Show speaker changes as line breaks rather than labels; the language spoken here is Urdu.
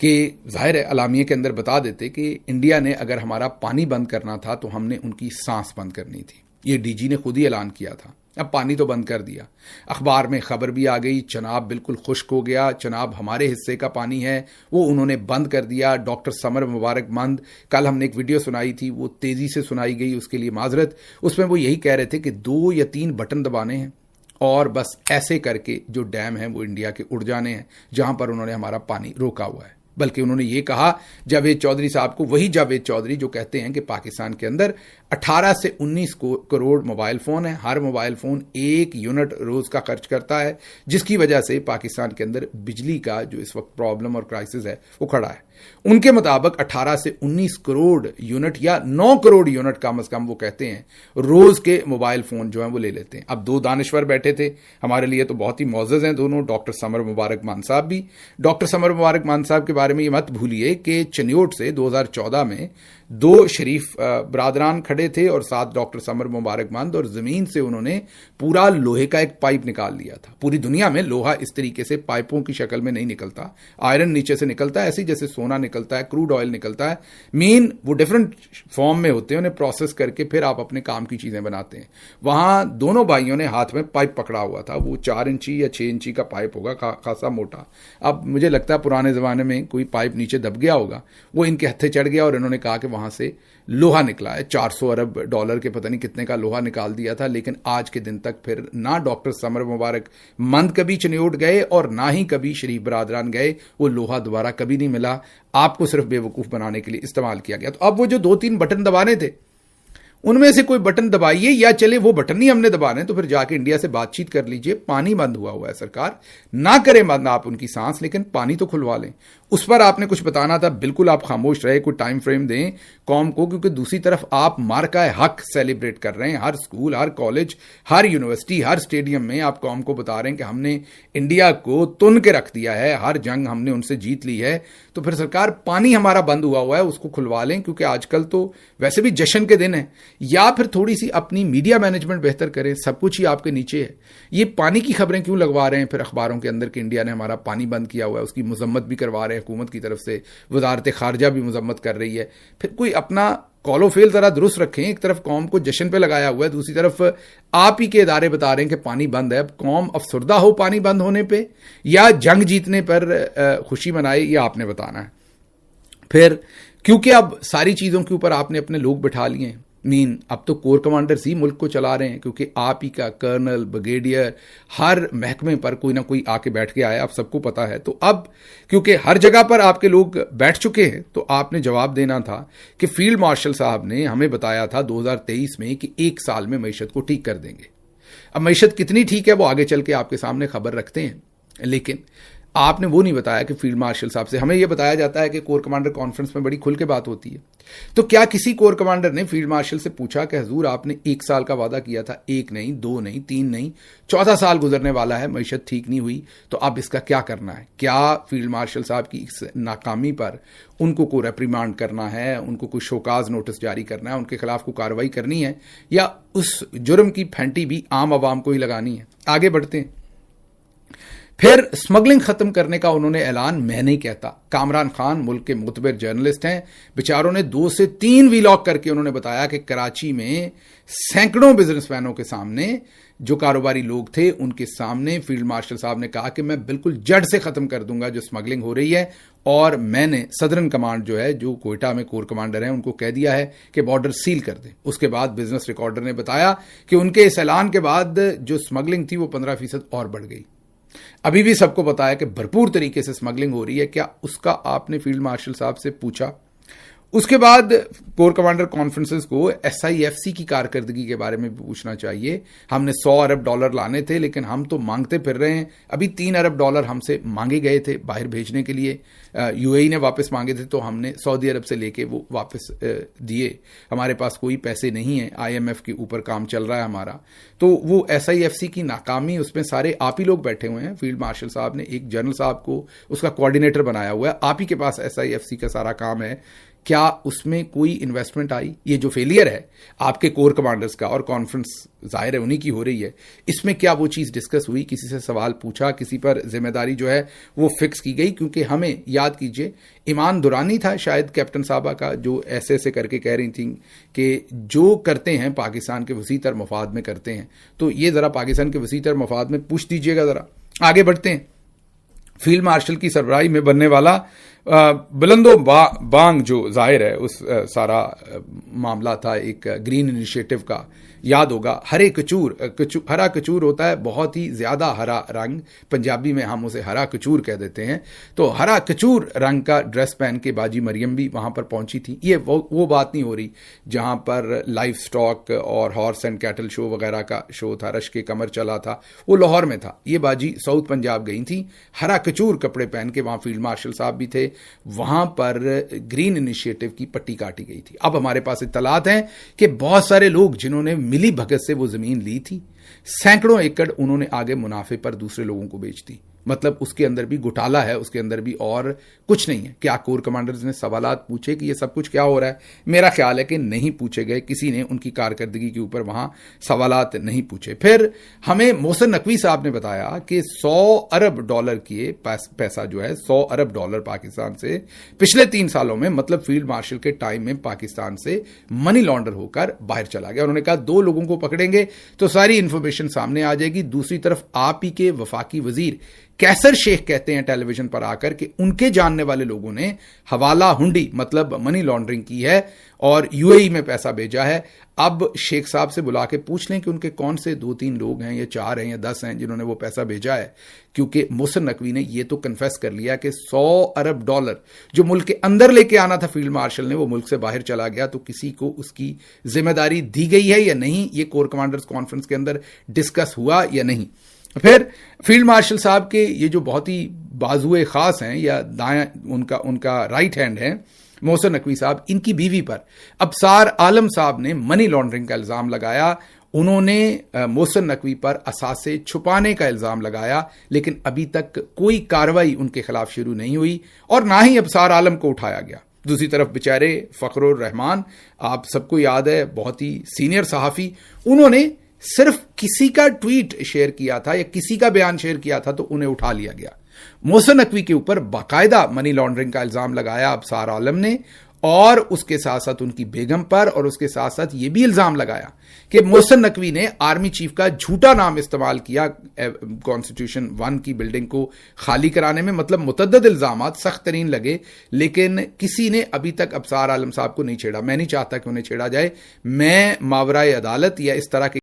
کہ ظاہر ہے اعلامیے کے اندر بتا دیتے کہ انڈیا نے اگر ہمارا پانی بند کرنا تھا تو ہم نے ان کی سانس بند کرنی تھی. یہ ڈی جی نے خود ہی اعلان کیا تھا. اب پانی تو بند کر دیا. اخبار میں خبر بھی آ گئی، چناب بالکل خشک ہو گیا، چناب ہمارے حصے کا پانی ہے وہ انہوں نے بند کر دیا. ڈاکٹر سمر مبارک مند، کل ہم نے ایک ویڈیو سنائی تھی، وہ تیزی سے سنائی گئی، اس کے لیے معذرت. اس میں وہ یہی کہہ رہے تھے کہ 2 یا 3 بٹن دبانے ہیں اور بس ایسے کر کے جو ڈیم ہیں وہ انڈیا کے اڑ جانے ہیں جہاں پر انہوں نے ہمارا پانی روکا ہوا ہے. بلکہ انہوں نے یہ کہا جاوید چودھری صاحب کو، وہی جاوید چودھری جو کہتے ہیں کہ پاکستان کے اندر 18 سے 19 کروڑ موبائل فون ہیں، ہر موبائل فون 1 یونٹ روز کا خرچ کرتا ہے، جس کی وجہ سے پاکستان کے اندر بجلی کا جو اس وقت پرابلم اور کرائسس ہے وہ کھڑا ہے. ان کے مطابق 18 سے 19 کروڑ یونٹ یا 9 کروڑ یونٹ کم از کم وہ کہتے ہیں روز کے موبائل فون جو ہیں وہ لے لیتے ہیں. اب 2 دانشور بیٹھے تھے، ہمارے لیے تو بہت ہی معزز ہیں دونوں، ڈاکٹر سمر مبارک مان صاحب بھی. ڈاکٹر سمر مبارک مان صاحب کے بارے میں یہ مت بھولیے کہ چنیوٹ سے 2014 میں 2 شریف برادران کھڑے تھے اور ساتھ ڈاکٹر سمر مبارک مند، اور زمین سے انہوں نے پورا لوہے کا ایک پائپ نکال لیا تھا. پوری دنیا میں لوہا اس طریقے سے پائپوں کی شکل میں نہیں نکلتا، آئرن نیچے سے نکلتا ہے ایسی جیسے سونا نکلتا ہے، کروڈ آئل نکلتا ہے. مین وہ ڈیفرنٹ فارم میں ہوتے ہیں، انہیں پروسیس کر کے پھر آپ اپنے کام کی چیزیں بناتے ہیں. وہاں دونوں بھائیوں نے ہاتھ میں پائپ پکڑا ہوا تھا، وہ 4 انچی یا 6 انچی کا پائپ ہوگا، خاصا موٹا. اب مجھے لگتا ہے پرانے زمانے میں کوئی پائپ نیچے دب گیا ہوگا، وہ ان کے ہتھے چڑھ گیا اور انہوں نے کہا کہ وہاں سے لوہا نکلا ہے. $400 ارب کے پتہ نہیں کتنے کا لوہا نکال دیا تھا. لیکن آج کے دن تک پھر نہ ڈاکٹر سمر مبارک مند کبھی چنیوٹ گئے اور نہ ہی کبھی شریف برادران گئے. وہ لوہا دوبارہ کبھی نہیں ملا، آپ کو صرف بے وقوف بنانے کے لیے استعمال کیا گیا. تو اب وہ جو 2-3 بٹن دبانے تھے ان میں سے کوئی بٹن دبائیے، یا چلے وہ بٹن نہیں ہم نے دبانے تو پھر جا کے انڈیا سے بات چیت کر لیجئے. پانی بند ہوا ہے سرکار، نہ کریں بند آپ ان کی سانس، لیکن پانی تو کھلوا لیں. اس پر آپ نے کچھ بتانا تھا، بالکل آپ خاموش رہے، کوئی ٹائم فریم دیں قوم کو. کیونکہ دوسری طرف آپ مارکہ حق سیلیبریٹ کر رہے ہیں، ہر اسکول، ہر کالج، ہر یونیورسٹی، ہر اسٹیڈیم میں آپ قوم کو بتا رہے ہیں کہ ہم نے انڈیا کو تن کے رکھ دیا ہے، ہر جنگ ہم نے ان سے جیت لی ہے. تو پھر سرکار پانی ہمارا بند ہوا ہے اس کو کھلوا لیں، کیونکہ آج کل تو ویسے بھی جشن کے دن ہیں. یا پھر تھوڑی سی اپنی میڈیا مینجمنٹ بہتر کریں، سب کچھ ہی آپ کے نیچے ہے. یہ پانی کی خبریں کیوں لگوا رہے ہیں پھر اخباروں کے اندر کہ انڈیا نے ہمارا پانی بند کیا ہوا ہے؟ اس کی مذمت بھی کروا رہے ہیں حکومت کی طرف سے، وزارت خارجہ بھی مذمت کر رہی ہے. پھر کوئی اپنا کال و فیل ذرا درست رکھیں. ایک طرف قوم کو جشن پہ لگایا ہوا ہے، دوسری طرف آپ ہی کے ادارے بتا رہے ہیں کہ پانی بند ہے. اب قوم افسردہ ہو پانی بند ہونے پہ یا جنگ جیتنے پر خوشی منائے، یہ آپ نے بتانا ہے. پھر کیونکہ اب ساری چیزوں کے اوپر آپ نے اپنے لوگ بٹھا لیے ہیں، اب تو کور کمانڈرز ہی ملک کو چلا رہے ہیں، کیونکہ آپ ہی کا کرنل، بریگیڈیئر، ہر محکمے پر کوئی نہ کوئی آ کے بیٹھ کے آیا، اب سب کو پتا ہے. تو اب کیونکہ ہر جگہ پر آپ کے لوگ بیٹھ چکے ہیں تو آپ نے جواب دینا تھا کہ فیلڈ مارشل صاحب نے ہمیں بتایا تھا 2023 میں کہ 1 سال میں معیشت کو ٹھیک کر دیں گے. اب معیشت کتنی ٹھیک ہے وہ آگے چل کے آپ کے سامنے خبر رکھتے ہیں، لیکن آپ نے وہ نہیں بتایا کہ فیلڈ مارشل صاحب سے ہمیں یہ بتایا جاتا ہے کہ کور کمانڈر کانفرنس میں بڑی کھل کے بات ہوتی ہے. تو کیا کسی کور کمانڈر نے فیلڈ مارشل سے پوچھا کہ حضور آپ نے 1 سال کا وعدہ کیا تھا، 1 نہیں، 2 نہیں، 3 نہیں، 14 سال گزرنے والا ہے، معیشت ٹھیک نہیں ہوئی، تو اب اس کا کیا کرنا ہے؟ کیا فیلڈ مارشل صاحب کی اس ناکامی پر ان کو کوئی ریپریمانڈ کرنا ہے، ان کو کوئی شوکاز نوٹس جاری کرنا ہے، ان کے خلاف کوئی کارروائی کرنی ہے، یا اس جرم کی پھینٹی بھی عام عوام کو ہی لگانی ہے؟ آگے بڑھتے ہیں. پھر اسمگلنگ ختم کرنے کا انہوں نے اعلان میں نہیں کہتا. کامران خان ملک کے معتبر جرنلسٹ ہیں، بیچاروں نے 2 سے 3 ویلاگ کر کے انہوں نے بتایا کہ کراچی میں سینکڑوں بزنس مینوں کے سامنے، جو کاروباری لوگ تھے ان کے سامنے فیلڈ مارشل صاحب نے کہا کہ میں بالکل جڑ سے ختم کر دوں گا جو اسمگلنگ ہو رہی ہے. اور میں نے صدرن کمانڈ جو ہے، جو کوئٹہ میں کور کمانڈر ہیں، ان کو کہہ دیا ہے کہ بارڈر سیل کر دیں. اس کے بعد بزنس ریکارڈر نے بتایا کہ ان کے اس اعلان کے بعد جو اسمگلنگ تھی وہ 15% اور بڑھ گئی. ابھی بھی سب کو بتایا کہ بھرپور طریقے سے اسمگلنگ ہو رہی ہے. کیا اس کا آپ نے فیلڈ مارشل صاحب سے پوچھا؟ اس کے بعد کور کمانڈر کانفرنسز کو ایس آئی ایف سی کی کارکردگی کے بارے میں بھی پوچھنا چاہیے. ہم نے $100 ارب لانے تھے، لیکن ہم تو مانگتے پھر رہے ہیں. ابھی $3 ارب ہم سے مانگے گئے تھے باہر بھیجنے کے لیے، یو اے ای نے واپس مانگے تھے تو ہم نے سعودی عرب سے لے کے وہ واپس دیے. ہمارے پاس کوئی پیسے نہیں ہیں، آئی ایم ایف کے اوپر کام چل رہا ہے ہمارا. تو وہ ایس آئی ایف سی کی ناکامی، اس میں سارے آپ ہی لوگ بیٹھے ہوئے ہیں. فیلڈ مارشل صاحب نے ایک جنرل صاحب کو اس کا کوارڈینیٹر بنایا ہوا ہے. آپ ہی کے پاس ایس آئی ایف سی کا سارا کام ہے کیا اس میں کوئی انویسٹمنٹ آئی؟ یہ جو فیلئر ہے آپ کے کور کمانڈرز کا، اور کانفرنس ظاہر ہے انہی کی ہو رہی ہے، اس میں کیا وہ چیز ڈسکس ہوئی؟ کسی سے سوال پوچھا؟ کسی پر ذمہ داری جو ہے وہ فکس کی گئی؟ کیونکہ ہمیں یاد کیجئے ایمان دورانی تھا شاید کیپٹن صاحبہ کا، جو ایسے کر کے کہہ رہی تھیں کہ جو کرتے ہیں پاکستان کے وسیع تر مفاد میں کرتے ہیں، تو یہ ذرا پاکستان کے وسیع تر مفاد میں پوچھ دیجئے گا. ذرا آگے بڑھتے ہیں. فیلڈ مارشل کی سربراہی میں بننے والا بلند و بانگ جو ظاہر ہے اس سارا معاملہ تھا ایک گرین انیشیٹو کا. یاد ہوگا ہرا کچور ہوتا ہے بہت ہی زیادہ ہرا رنگ، پنجابی میں ہم اسے ہرا کچور کہہ دیتے ہیں. تو ہرا کچور رنگ کا ڈریس پہن کے باجی مریم بھی وہاں پر پہنچی تھی. یہ وہ بات نہیں ہو رہی جہاں پر لائف سٹاک اور ہارس اینڈ کیٹل شو وغیرہ کا شو تھا، رش کے کمر چلا تھا، وہ لاہور میں تھا. یہ باجی ساؤتھ پنجاب گئی تھی ہرا کچور کپڑے پہن کے، وہاں فیلڈ مارشل صاحب بھی تھے، وہاں پر گرین انیشیٹو کی پٹی کاٹی گئی تھی. اب ہمارے پاس اطلاعات ہیں کہ بہت سارے لوگ جنہوں نے ملی بھگت سے وہ زمین لی تھی، سینکڑوں ایکڑ انہوں نے آگے منافع پر دوسرے لوگوں کو بیچ دی. مطلب اس کے اندر بھی گھوٹالہ ہے، اس کے اندر بھی اور کچھ نہیں ہے. کیا کور کمانڈرز نے سوالات پوچھے کہ یہ سب کچھ کیا ہو رہا ہے؟ میرا خیال ہے کہ نہیں پوچھے گئے، کسی نے ان کی کارکردگی کے اوپر وہاں سوالات نہیں پوچھے. پھر ہمیں محسن نقوی صاحب نے بتایا کہ $100 ارب کی پیسہ جو ہے $100 ارب پاکستان سے پچھلے 3 سالوں میں، مطلب فیلڈ مارشل کے ٹائم میں پاکستان سے منی لانڈر ہو کر باہر چلا گیا. انہوں نے کہا 2 لوگوں کو پکڑیں گے تو ساری انفارمیشن سامنے آ جائے گی. دوسری طرف آپ ہی کے وفاقی وزیر کیسر شیخ کہتے ہیں ٹیلی ویژن پر آ کر کہ ان کے جاننے والے لوگوں نے حوالہ ہنڈی مطلب منی لانڈرنگ کی ہے اور UAE میں پیسہ بھیجا ہے. اب شیخ صاحب سے بلا کے پوچھ لیں کہ ان کے کون سے 2-3 لوگ ہیں یا 4 ہیں یا 10 ہیں جنہوں نے وہ پیسہ بھیجا ہے. کیونکہ محسن نقوی نے یہ تو کنفیس کر لیا کہ $100 ارب جو ملک کے اندر لے کے آنا تھا فیلڈ مارشل نے، وہ ملک سے باہر چلا گیا. تو کسی کو اس کی ذمہ داری دی گئی ہے یا نہیں؟ یہ کور کمانڈرز کانفرنس کے اندر ڈسکس ہوا یا نہیں؟ پھر فیلڈ مارشل صاحب کے یہ جو بہت ہی بازوئے خاص ہیں یا دائیں ان کا رائٹ ہینڈ ہے محسن نقوی صاحب، ان کی بیوی پر ابصار عالم صاحب نے منی لانڈرنگ کا الزام لگایا. انہوں نے محسن نقوی پر اثاثے چھپانے کا الزام لگایا، لیکن ابھی تک کوئی کارروائی ان کے خلاف شروع نہیں ہوئی اور نہ ہی ابصار عالم کو اٹھایا گیا. دوسری طرف بیچارے فخر الرحمان، آپ سب کو یاد ہے بہت ہی سینئر صحافی، انہوں نے صرف کسی کا ٹویٹ شیئر کیا تھا یا کسی کا بیان شیئر کیا تھا تو انہیں اٹھا لیا گیا. محسن نقوی کے اوپر باقاعدہ منی لانڈرنگ کا الزام لگایا ابصار عالم نے، اور اس کے ساتھ ساتھ ان کی بیگم پر، اور اس کے ساتھ ساتھ یہ بھی الزام لگایا کہ محسن نقوی نے آرمی چیف کا جھوٹا نام استعمال کیا کانسٹیٹیوشن 1 کی بلڈنگ کو خالی کرانے میں. مطلب متعدد الزامات سخت ترین لگے، لیکن کسی نے ابھی تک ابصار عالم صاحب کو نہیں چھیڑا. میں نہیں چاہتا کہ انہیں چھیڑا جائے. میں ماورائے عدالت یا اس طرح کے